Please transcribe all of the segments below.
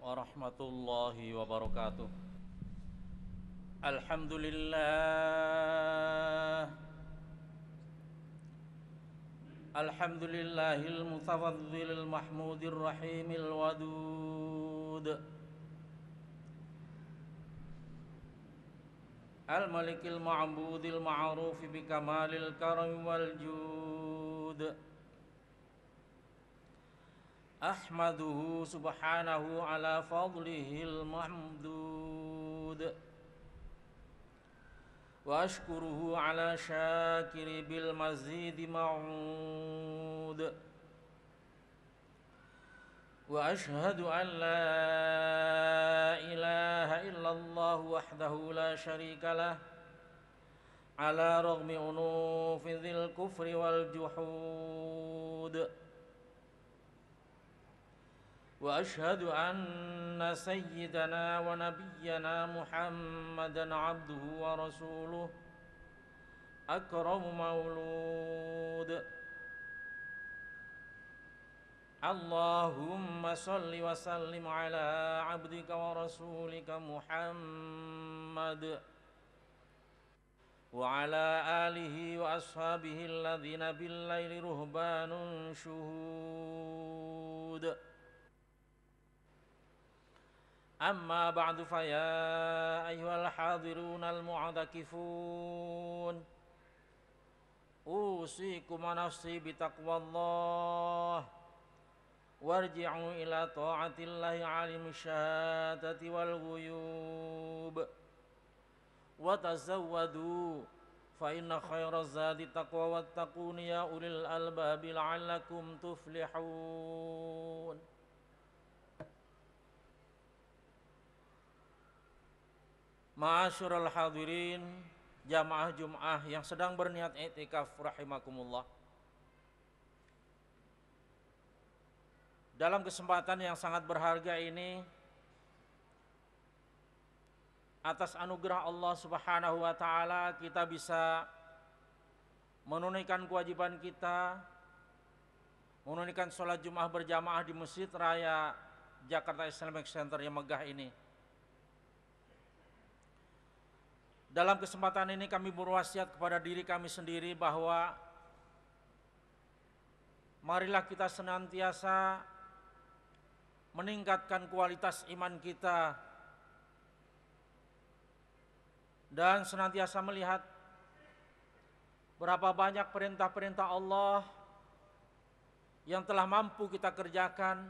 warahmatullahi wabarakatuh. Alhamdulillah, alhamdulillahil mutafaddilil mahmudir rahimil wadud, al malikil ma'budil ma'rufi bi kamalil karam wal jud. Ahmaduhu subhanahu ala fadlihil mahmud, wa ashkuruhu ala syakiri bil mazidi ma'ud, wa ashhadu an la ilaha illallah wahdahu la syarika lah, ala raghmi unufidhil kufri wal juhud. Wa ashhadu anna sayyidana wa nabiyyana Muhammadan abduhu wa rasuluh, akramu maulud. Allahumma salli wa sallim ala abdika wa rasulika Muhammad wa ala alihi wa ashabihi alladhina bil laili ruhbanun syuhud. Amma ba'du fa ya ayyuhal hadirun al mu'adakifun, usikum wa nafsi bitaqwallah, warji'u ila ta'atillahi alim syahadati wal ghuyub, wa tazawwadu fa inna khairaz zadi taqwa wattaqun ya ulil albabi la'allakum tuflihun. Ma'asyiral hadirin, jamaah Jum'ah yang sedang berniat i'tikaf rahimakumullah. Dalam kesempatan yang sangat berharga ini, atas anugerah Allah Subhanahu wa taala kita bisa menunaikan kewajiban kita, menunaikan sholat Jum'ah berjamaah di Masjid Raya Jakarta Islamic Center yang megah ini. Dalam kesempatan ini kami berwasiat kepada diri kami sendiri bahwa marilah kita senantiasa meningkatkan kualitas iman kita dan senantiasa melihat berapa banyak perintah-perintah Allah yang telah mampu kita kerjakan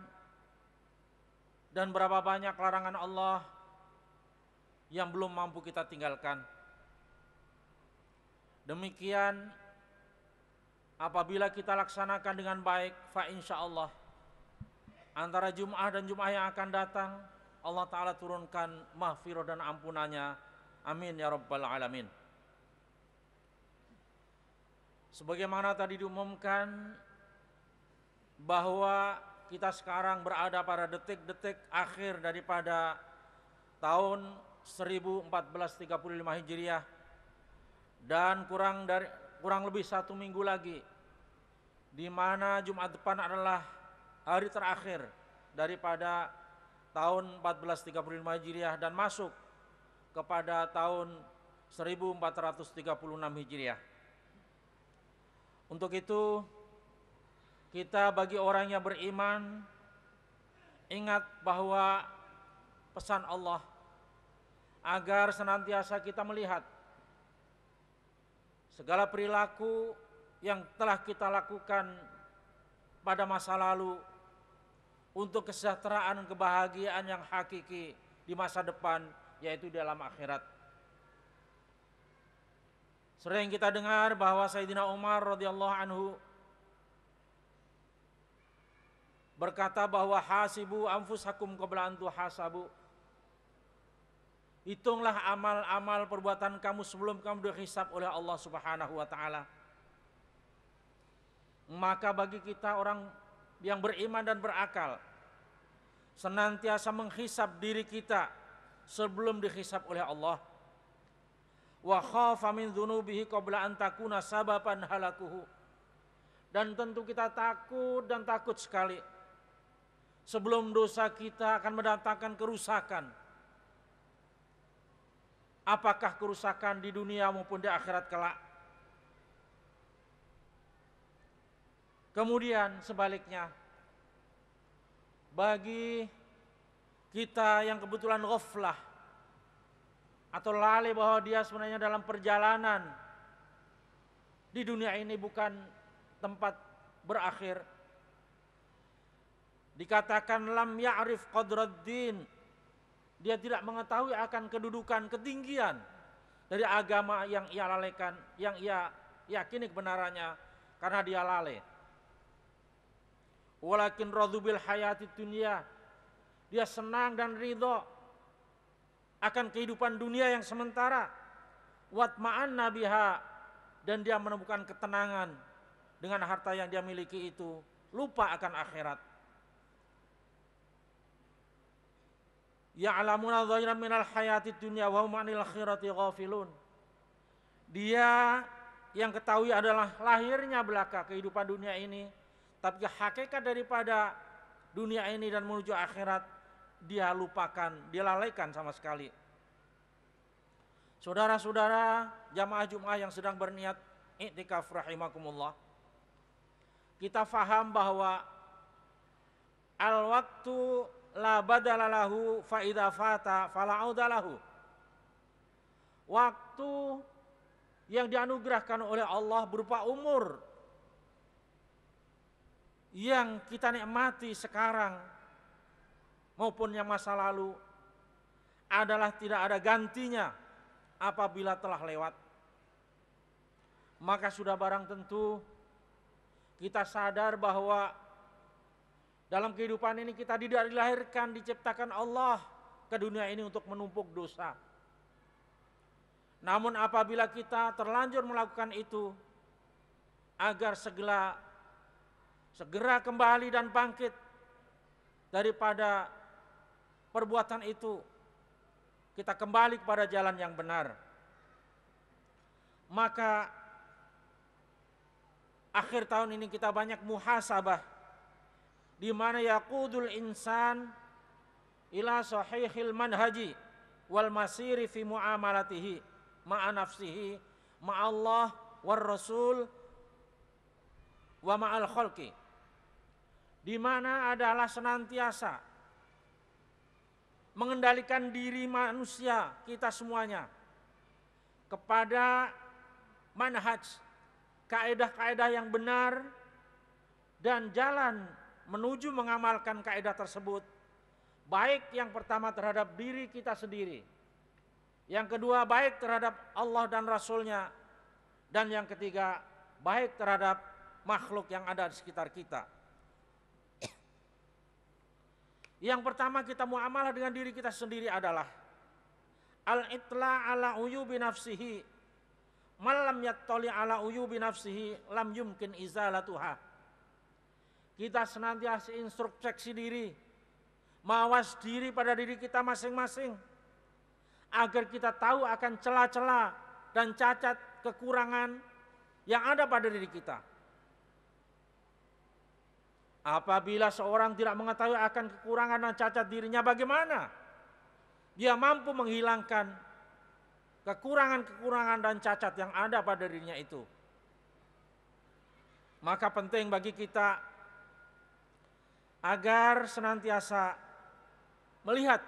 dan berapa banyak larangan Allah yang belum mampu kita tinggalkan. Demikian apabila kita laksanakan dengan baik, fa insyaallah antara Jum'ah dan Jum'ah yang akan datang Allah Ta'ala turunkan maghfirah dan ampunannya. Amin ya rabbal alamin. Sebagaimana tadi diumumkan bahwa kita sekarang berada pada detik-detik akhir daripada tahun 1435 Hijriah, dan kurang lebih 1 minggu lagi di mana Jumat depan adalah hari terakhir daripada tahun 1435 Hijriah dan masuk kepada tahun 1436 Hijriah. Untuk itu kita bagi orang yang beriman ingat bahwa pesan Allah agar senantiasa kita melihat segala perilaku yang telah kita lakukan pada masa lalu untuk kesejahteraan dan kebahagiaan yang hakiki di masa depan, yaitu dalam akhirat. Sering kita dengar bahwa Sayyidina Umar radhiyallahu anhu berkata bahwa hasibu anfusakum qabla an tuhasabu. Hitunglah amal-amal perbuatan kamu sebelum kamu dihisab oleh Allah Subhanahu wa taala. Maka bagi kita orang yang beriman dan berakal, senantiasa menghisab diri kita sebelum dihisab oleh Allah. Wa khafa min dzunubihi qabla an takuna sababan halakuhu. Dan tentu kita takut sekali sebelum dosa kita akan mendatangkan kerusakan. Apakah kerusakan di dunia maupun di akhirat kelak? Kemudian sebaliknya, bagi kita yang kebetulan ghaflah atau lalai bahwa dia sebenarnya dalam perjalanan di dunia ini bukan tempat berakhir, dikatakan lam ya'rif qadraddin, dia tidak mengetahui akan kedudukan ketinggian dari agama yang ia lalaikan, yang ia yakini kebenarannya karena dia lalai. Walakin radhu bil hayati dunya, dia senang dan ridho akan kehidupan dunia yang sementara. Watma'anna biha, dan dia menemukan ketenangan dengan harta yang dia miliki itu, lupa akan akhirat. Ya'lamuna dhahiran minal hayati dunya wa hum 'anil akhirati ghafilun. Dia yang ketahui adalah lahirnya belaka kehidupan dunia ini, tapi hakikat daripada dunia ini dan menuju akhirat dia lupakan, dia lalaikan sama sekali. Saudara-saudara jamaah Jumat yang sedang berniat i'tikaf rahimakumullah, kita faham bahwa al-waktu la badala lahu fa idza fata fala audalahu. Waktu yang dianugerahkan oleh Allah berupa umur yang kita nikmati sekarang maupun yang masa lalu adalah tidak ada gantinya apabila telah lewat. Maka sudah barang tentu kita sadar bahwa dalam kehidupan ini kita tidak dilahirkan, diciptakan Allah ke dunia ini untuk menumpuk dosa. Namun apabila kita terlanjur melakukan itu, agar segera kembali dan bangkit daripada perbuatan itu, kita kembali kepada jalan yang benar. Maka akhir tahun ini kita banyak muhasabah, di mana yaqudul insan ila sahihil manhaji wal masiri fi muamalatihi ma'a nafsihi ma'allah war rasul wa ma'al khalqi, di mana adalah senantiasa mengendalikan diri manusia kita semuanya kepada manhaj, kaedah-kaedah yang benar dan jalan menuju mengamalkan kaidah tersebut, baik yang pertama terhadap diri kita sendiri, yang kedua baik terhadap Allah dan Rasulnya, dan yang ketiga baik terhadap makhluk yang ada di sekitar kita. Yang pertama kita muamalah dengan diri kita sendiri adalah al-itla' ala uyubi nafsihi, man lam yattali' ala uyubi nafsihi lam yumkin izalatuha. Kita senantiasa introspeksi diri, mawas diri pada diri kita masing-masing, agar kita tahu akan celah-celah dan cacat kekurangan yang ada pada diri kita. Apabila seorang tidak mengetahui akan kekurangan dan cacat dirinya, bagaimana dia mampu menghilangkan kekurangan-kekurangan dan cacat yang ada pada dirinya itu? Maka penting bagi kita agar senantiasa melihat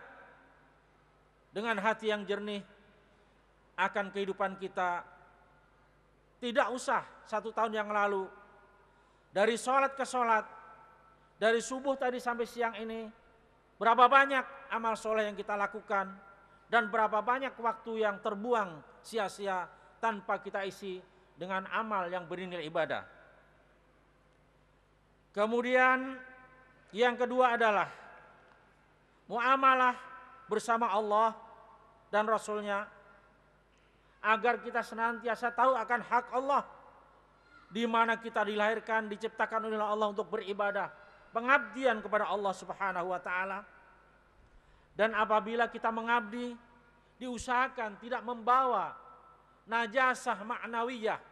dengan hati yang jernih akan kehidupan kita. Tidak usah 1 tahun yang lalu, dari sholat ke sholat, dari subuh tadi sampai siang ini, berapa banyak amal soleh yang kita lakukan, dan berapa banyak waktu yang terbuang sia-sia tanpa kita isi dengan amal yang bernilai ibadah. Kemudian yang kedua adalah muamalah bersama Allah dan Rasulnya, agar kita senantiasa tahu akan hak Allah, di mana kita dilahirkan, diciptakan oleh Allah untuk beribadah, pengabdian kepada Allah Subhanahu wa taala. Dan apabila kita mengabdi, diusahakan tidak membawa najasah ma'nawiyah,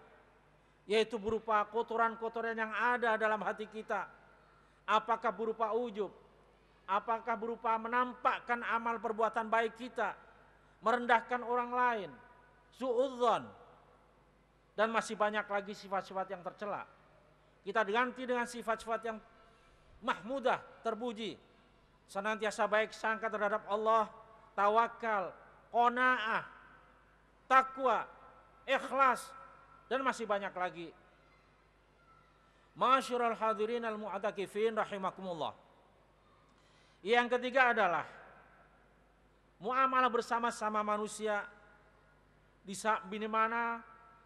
yaitu berupa kotoran-kotoran yang ada dalam hati kita. Apakah berupa ujub, Apakah berupa menampakkan amal perbuatan baik kita, merendahkan orang lain, suudzon, dan masih banyak lagi sifat-sifat yang tercela. Kita ganti dengan sifat-sifat yang mahmudah, terpuji, senantiasa baik sangka terhadap Allah, tawakal, qanaah, takwa, ikhlas, dan masih banyak lagi. Ma'asyiral hadirin al-mu'takifin rahimakumullah. Yang ketiga adalah muamalah bersama-sama manusia, di mana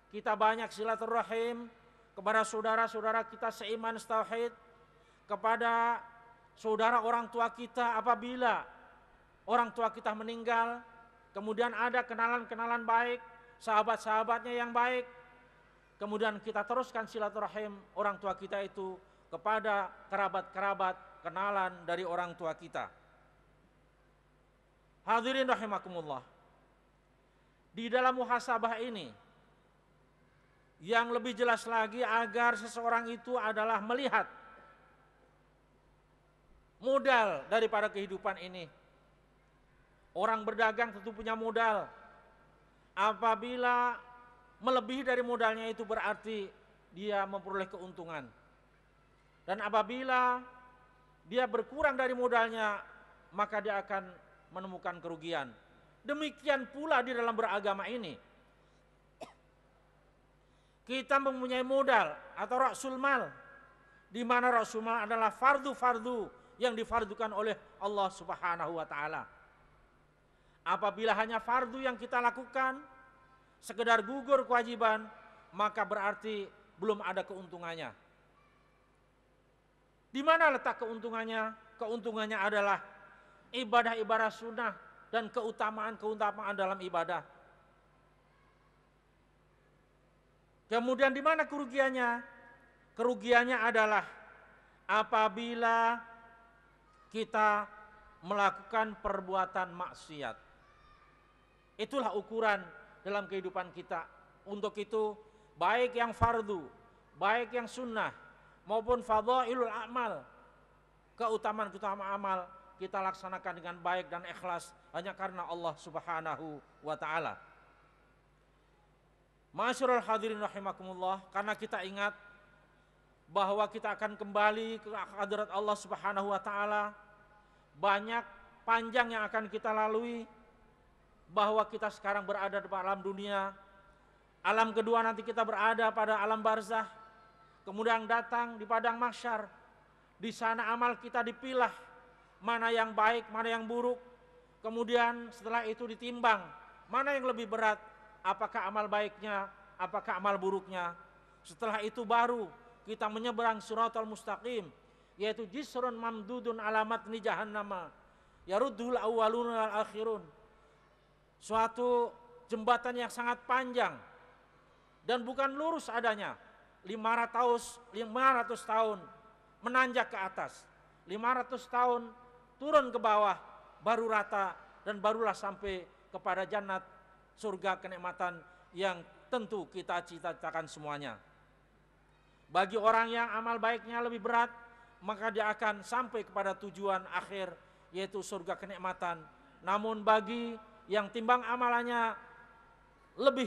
kita banyak silaturahim kepada saudara-saudara kita seiman setauhid, kepada saudara orang tua kita apabila orang tua kita meninggal, kemudian ada kenalan-kenalan baik, sahabat-sahabatnya yang baik, kemudian kita teruskan silaturahim orang tua kita itu kepada kerabat-kerabat kenalan dari orang tua kita. Hadirin rahimakumullah. Di dalam muhasabah ini yang lebih jelas lagi agar seseorang itu adalah melihat modal daripada kehidupan ini. Orang berdagang tentu punya modal. Apabila melebihi dari modalnya itu berarti dia memperoleh keuntungan. Dan apabila dia berkurang dari modalnya, maka dia akan menemukan kerugian. Demikian pula di dalam beragama ini. Kita mempunyai modal atau rasul mal, di mana rasul mal adalah fardu-fardu yang difardukan oleh Allah Subhanahu wa taala. Apabila hanya fardu yang kita lakukan, sekedar gugur kewajiban, maka berarti belum ada keuntungannya. Di mana letak keuntungannya? Keuntungannya adalah ibadah-ibadah sunnah dan keutamaan-keutamaan dalam ibadah. Kemudian di mana kerugiannya? Kerugiannya adalah apabila kita melakukan perbuatan maksiat. Itulah ukuran dalam kehidupan kita. Untuk itu, baik yang fardu, baik yang sunnah, maupun fadhailul a'mal, keutamaan-keutamaan amal, kita laksanakan dengan baik dan ikhlas hanya karena Allah Subhanahu wa taala. Ma'asyiral hadirin rahimakumullah, karena kita ingat bahwa kita akan kembali ke hadirat Allah Subhanahu wa taala, banyak panjang yang akan kita lalui, bahwa kita sekarang berada di alam dunia, alam kedua nanti kita berada pada alam barzah, kemudian datang di padang mahsyar. Di sana amal kita dipilah, mana yang baik, mana yang buruk. Kemudian setelah itu ditimbang, mana yang lebih berat, apakah amal baiknya, apakah amal buruknya. Setelah itu baru kita menyeberang siratal mustaqim, yaitu jisrun mamdudun alamat ni jahannama, yaruddul awwalun wal akhirun. Suatu jembatan yang sangat panjang dan bukan lurus adanya. 500 tahun menanjak ke atas, 500 tahun turun ke bawah, baru rata dan barulah sampai kepada jannat, surga kenikmatan yang tentu kita cita-citakan semuanya. Bagi orang yang amal baiknya lebih berat, maka dia akan sampai kepada tujuan akhir, yaitu surga kenikmatan. Namun bagi yang timbang amalannya lebih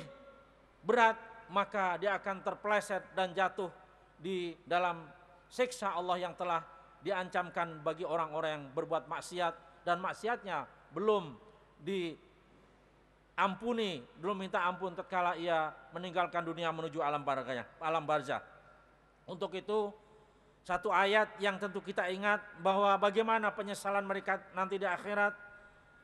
berat, maka dia akan terpeleset dan jatuh di dalam siksa Allah yang telah diancamkan bagi orang-orang yang berbuat maksiat dan maksiatnya belum diampuni, belum minta ampun tatkala ia meninggalkan dunia menuju alam barzah. Untuk itu satu ayat yang tentu kita ingat bahwa bagaimana penyesalan mereka nanti di akhirat.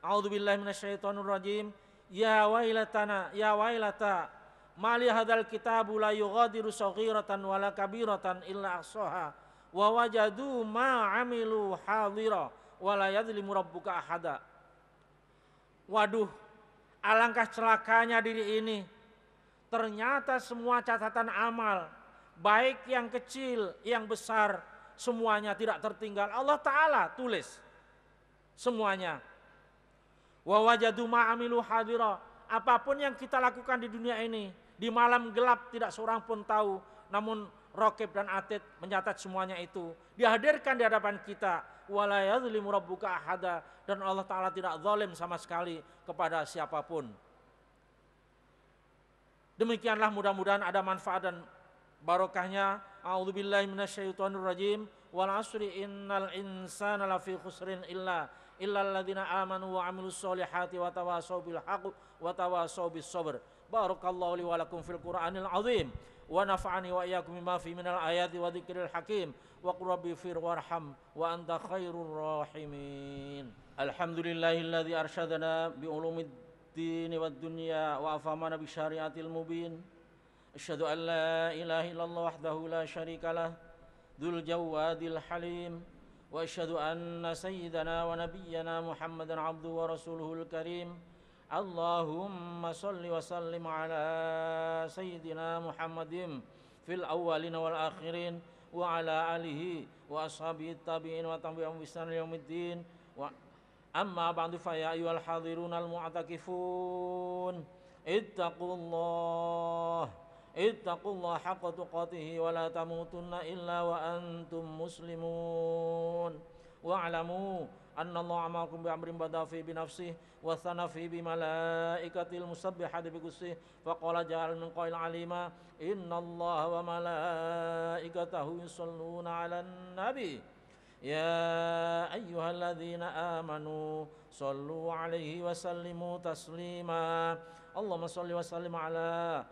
A'udzubillahi minasyaitonirrajim. Ya wailatana, ya wailata mali hadzal kitabu la yughadiru shaghiratan wala kabiratan illa ahsaha wa wajadu ma 'amilu hadira wa la yadhlimu rabbuka ahada. Waduh, alangkah celakanya diri ini. Ternyata semua catatan amal, baik yang kecil, yang besar, semuanya tidak tertinggal. Allah Ta'ala tulis semuanya. Wa wajadu ma 'amilu hadira. Apapun yang kita lakukan di dunia ini, di malam gelap tidak seorang pun tahu, namun Raqib dan Atid mencatat semuanya itu. Dihadirkan di hadapan kita. Wala yadzlimu rabbuka ahada, dan Allah Ta'ala tidak zalim sama sekali kepada siapapun. Demikianlah, mudah-mudahan ada manfaat dan barokahnya. A'udzubillahi minasyaitonirrajim. Wal 'asri innal insana lafi khusrin illal ladzina amanu wa 'amilus solihati wa tawassaw bil haqqi wa tawassaw bis sabr. Barakallahu li wa lakum fil Qur'anil 'azim wa nafa'ani wa iyyakum bima fi minal ayati wa dzikril hakim wa qur rabbi fir warham wa anta khairur rahimin. Alhamdulillahilladzi arsyadana bi ulumiddin wad dunya wa afhamana bi syariatil mubin. Asyhadu an la ilaha illallah wahdahu la syarikalah dzul jawadil halim wa asyhadu anna sayyidana wa nabiyyana Muhammadan abduhu wa rasuluhul karim. Allahumma salli wa sallim ala sayyidina Muhammadin fil awwalin wal akhirin wa ala alihi wa ashabihi tabi'in wa tabi'ahum bi ihsan ila yaumiddin. Wa amma ba'du, fa ya ayyuhal hadirun al mu'takifun ittaqullah haqqa tuqatih wa la tamutunna illa wa antum muslimun. Wa'lamu anna Allah amakum bi amrin badafi bi nafsihi wa thanafi bi malaikatil musabbihati bi qudsih fa qala ja'al min qail alima inna Allah wa malaikatahu yusalluna 'alan nabi ya ayyuhalladzina amanu sallu 'alaihi wa sallimu taslima. Allahumma salli wa sallim ala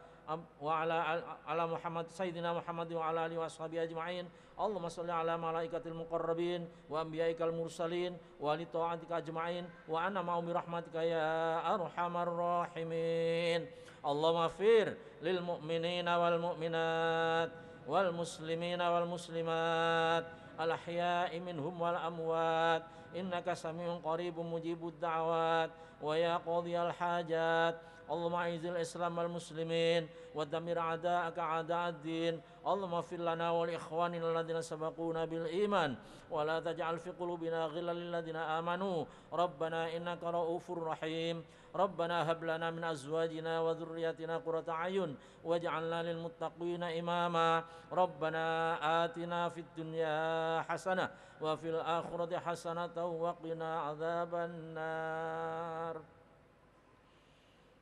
Muhammad sayyidina Muhammad wa ala alihi washabihi ajma'in. Allahumma shalli ala malaikatil muqarrabin wa anbiya'ikal mursalin wa li ta'atika ajma'in wa anna ma'umi rahmatika ya arhamar rahimin. Allahumma fir lil mu'minina wal mu'minat wal muslimina wal muslimat al ahya'i minhum wal amwat innaka sami'un qaribun mujibud da'awat wa ya qadhiyal hajat. Allahumma a'izzil Islam wal muslimin wa dammir a'da'aka a'da'ad-din. Allahumma fir lana wal ikhwanina alladziina sabaquna bil iman wa la taj'al fi qulubina ghillan lil ladziina amanu. Rabbana innaka ra'ufur rahim. Rabbana hab lana min azwajina wa dhurriyyatina qurrata a'yun waj'alna lil muttaqina imama. Rabbana atina fid dunya hasanah wa fil akhirati hasanatan wa qina adzabannar.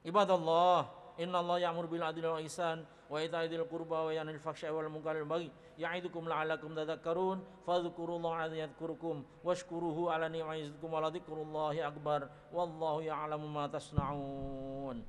Ibadallah, innallaha ya'muru bil 'adli wal ihsan wa ita'i dzil qurba wa yanhal 'anil fahsya'i wal munkari wal baghi ya'idukum la'allakum tadhakkarun fadhkurullaha yadhkurukum washkuruhu 'ala ni'matihi yazidkum wa la dzikrullahi akbar wallahu ya'lamu ma tasna'un.